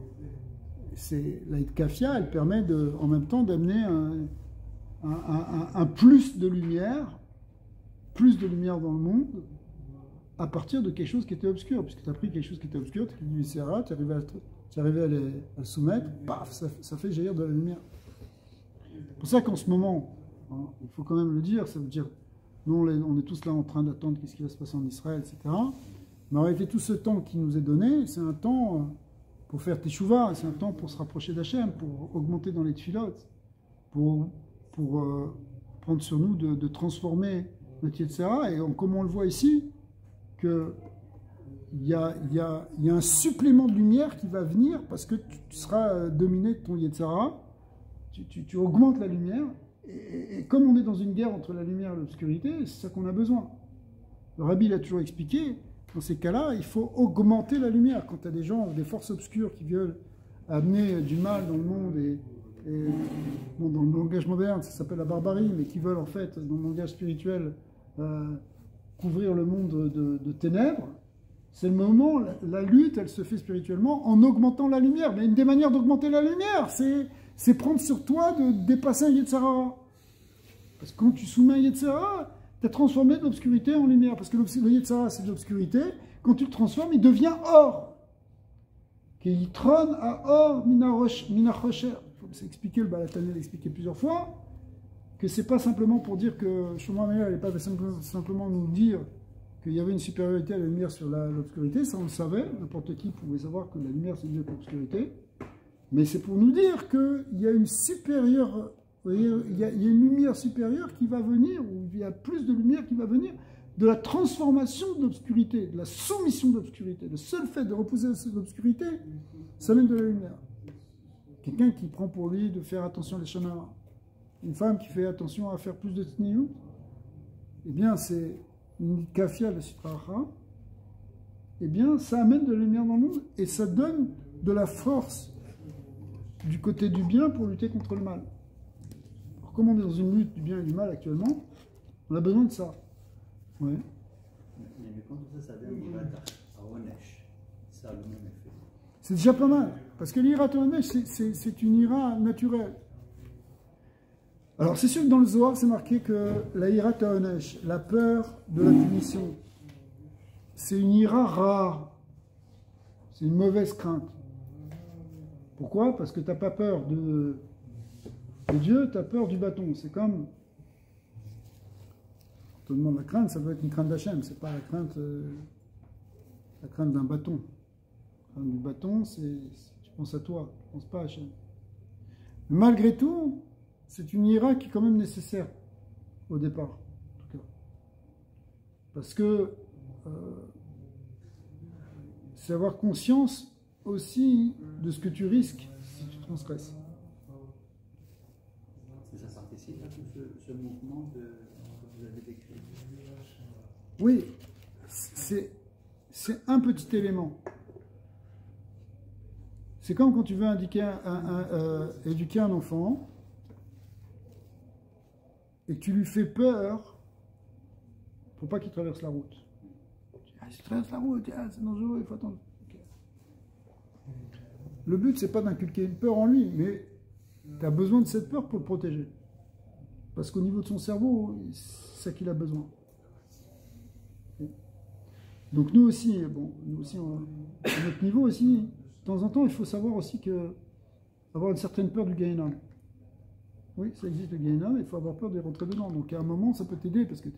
La Kafia, elle permet en même temps d'amener un plus de lumière dans le monde à partir de quelque chose qui était obscur, puisque tu as pris quelque chose qui était obscur, tu as dit Sarah, tu es arrivé à le soumettre, paf, ça fait jaillir de la lumière. C'est pour ça qu'en ce moment, hein, il faut quand même le dire, ça veut dire, nous on est tous là en train d'attendre qu'est-ce qui va se passer en Israël, etc. Mais en réalité, tout ce temps qui nous est donné, c'est un temps pour faire teshuva, c'est un temps pour se rapprocher d'Hachem, pour augmenter dans les tfilotes, pour prendre sur nous de transformer notre Yetzara, et comme on le voit ici, que il y a un supplément de lumière qui va venir parce que tu seras dominé de ton Yetzara, tu augmentes la lumière, et comme on est dans une guerre entre la lumière et l'obscurité, c'est ça qu'on a besoin. Le Rabbi l'a toujours expliqué, dans ces cas-là, il faut augmenter la lumière. Quand tu as des gens, des forces obscures qui veulent amener du mal dans le monde, bon, dans le langage moderne, ça s'appelle la barbarie, mais qui veulent en fait, dans le langage spirituel, couvrir le monde de ténèbres, c'est le moment, la lutte, elle se fait spirituellement en augmentant la lumière. Mais une des manières d'augmenter la lumière, c'est prendre sur toi de dépasser un Yetzara. Parce que quand tu soumets un Yetzara, tu as transformé de l'obscurité en lumière. Parce que le Yetzara, c'est de l'obscurité. Quand tu le transformes, il devient or. Qu'il trône à or mina chosher. C'est expliqué, le Balatani l'a expliqué plusieurs fois, que c'est pas simplement pour dire que Shlomo Ameler n'allait pas simplement nous dire qu'il y avait une supériorité à la lumière sur l'obscurité, ça on le savait, n'importe qui pouvait savoir que la lumière c'est mieux que l'obscurité, mais c'est pour nous dire qu'il y a une supérieure, il y a une lumière supérieure qui va venir, ou il y a plus de lumière qui va venir de la transformation de l'obscurité, de la soumission de l'obscurité. Le seul fait de repousser l'obscurité, ça mène de la lumière. Quelqu'un qui prend pour lui de faire attention à l'échana, une femme qui fait attention à faire plus de tsniout, eh bien c'est une kafia de sitracha, eh bien ça amène de la lumière dans le monde et ça donne de la force du côté du bien pour lutter contre le mal. Alors, comme on est dans une lutte du bien et du mal actuellement, on a besoin de ça. Ouais.
Mais quand tout ça vient à Onesh, ça a le même effet.
C'est déjà pas mal, parce que l'ira Onesh, c'est une ira naturelle. Alors c'est sûr que dans le Zohar, c'est marqué que la ira Onesh, la peur de la punition, c'est une ira rare, c'est une mauvaise crainte. Pourquoi? Parce que tu n'as pas peur de Dieu, tu as peur du bâton. C'est comme, on te demande la crainte, ça doit être une crainte d'Hachem, c'est pas la crainte d'un bâton. La crainte du bâton, tu penses à toi, tu ne penses pas à Hachem. Mais malgré tout, c'est une ira qui est quand même nécessaire au départ, en tout cas. Parce que c'est avoir conscience aussi de ce que tu risques si tu transgresses.
Ça participe à tout ce mouvement que vous avez décrit.
Oui, c'est un petit élément. C'est comme quand tu veux éduquer un enfant et que tu lui fais peur pour pas qu'il traverse la route. Si tu traverses la route, c'est dangereux, il faut attendre. Le but, c'est pas d'inculquer une peur en lui, mais tu as besoin de cette peur pour le protéger. Parce qu'au niveau de son cerveau, c'est ça qu'il a besoin. Donc nous aussi, à notre niveau aussi, de temps en temps, il faut savoir aussi avoir une certaine peur du Gehenna. Oui, ça existe le Gehenna, mais il faut avoir peur de rentrer dedans. Donc à un moment, ça peut t'aider, parce que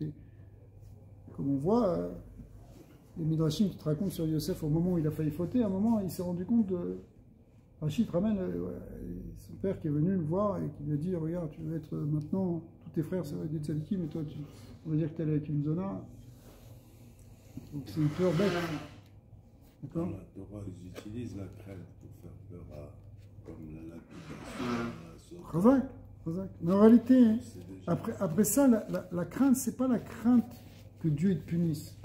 comme on voit, les Midrashim qui te racontent sur Yosef au moment où il a failli fauter, à un moment, il s'est rendu compte de... Rachid ramène son père qui est venu le voir et qui lui a dit, regarde, tu vas être maintenant, tous tes frères, ça va être des tzadikim, mais toi, on va dire que tu es avec une zona. Donc c'est une peur bête. D'accord ?
Dans la Torah, ils utilisent la crainte pour faire peur comme la lapidation.
Razak. Mais en réalité, après ça, la crainte, c'est pas la crainte que Dieu te punisse.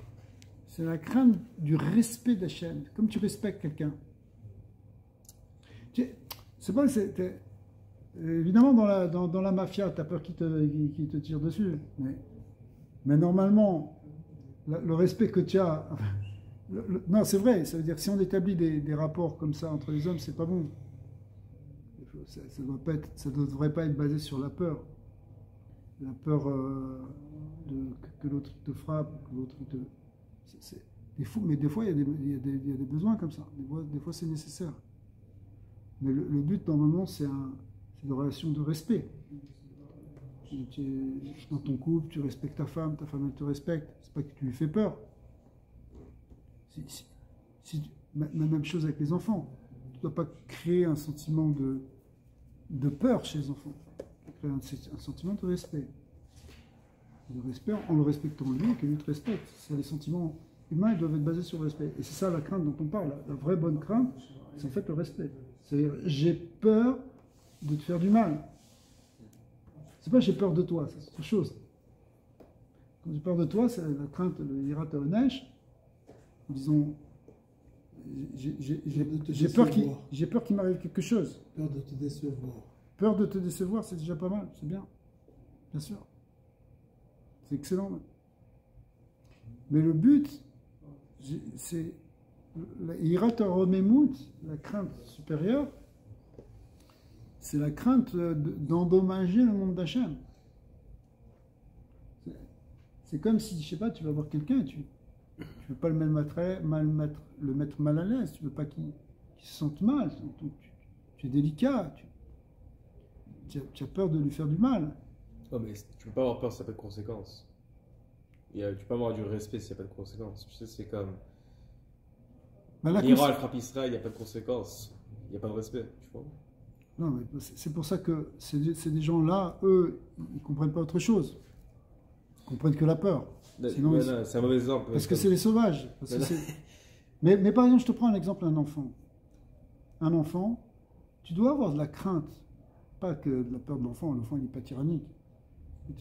C'est la crainte du respect d'Hachem. Comme tu respectes quelqu'un. C'est pas, évidemment, dans la mafia, tu as peur qu'il te tire dessus. Mais normalement, le respect que tu as... non, c'est vrai. Ça veut dire que si on établit des rapports comme ça entre les hommes, c'est pas bon. Ça ne devrait pas être basé sur la peur. La peur que l'autre te frappe, que l'autre te... Mais des fois, il y a des besoins comme ça. Des fois c'est nécessaire. Mais le but, normalement, c'est une relation de respect. Dans ton couple, tu respectes ta femme elle te respecte. C'est pas que tu lui fais peur. Même chose avec les enfants. Tu ne dois pas créer un sentiment de peur chez les enfants. Tu crées un sentiment de respect. De respect en le respectant lui et que lui te respecte. C'est les sentiments humains, ils doivent être basés sur le respect. Et c'est ça la crainte dont on parle. La vraie bonne crainte, c'est en fait le respect. C'est-à-dire, j'ai peur de te faire du mal. C'est pas j'ai peur de toi, c'est autre chose. Quand j'ai peur de toi, c'est la crainte, le hirat haonesh. Disons, j'ai peur qu'il m'arrive quelque chose.
Peur de te décevoir.
Peur de te décevoir, c'est déjà pas mal, c'est bien. Bien sûr. C'est excellent. Mais le but, c'est la hirat ha-romemut, la crainte supérieure, c'est la crainte d'endommager le monde d'Hachem. C'est comme si, je sais pas, tu vas voir quelqu'un, tu veux pas le mettre mal à l'aise, tu veux pas qu'il se sente mal, tu es délicat, tu as peur de lui faire du mal.
Non, mais tu peux pas avoir peur, ça n'a pas de conséquences. Tu peux pas avoir du respect s'il n'y a pas de conséquences. Tu sais, c'est comme. L'Iran, elle frappe Israël, il n'y a pas de conséquences. Il n'y a pas de respect, tu vois.
Non, mais c'est pour ça que ces gens-là, eux, ils ne comprennent pas autre chose. Ils ne comprennent que la peur. Sinon,
c'est un mauvais exemple.
Parce que c'est les sauvages. Mais par exemple, je te prends un exemple d'un enfant. Un enfant, tu dois avoir de la crainte. Pas que de la peur de l'enfant il n'est pas tyrannique.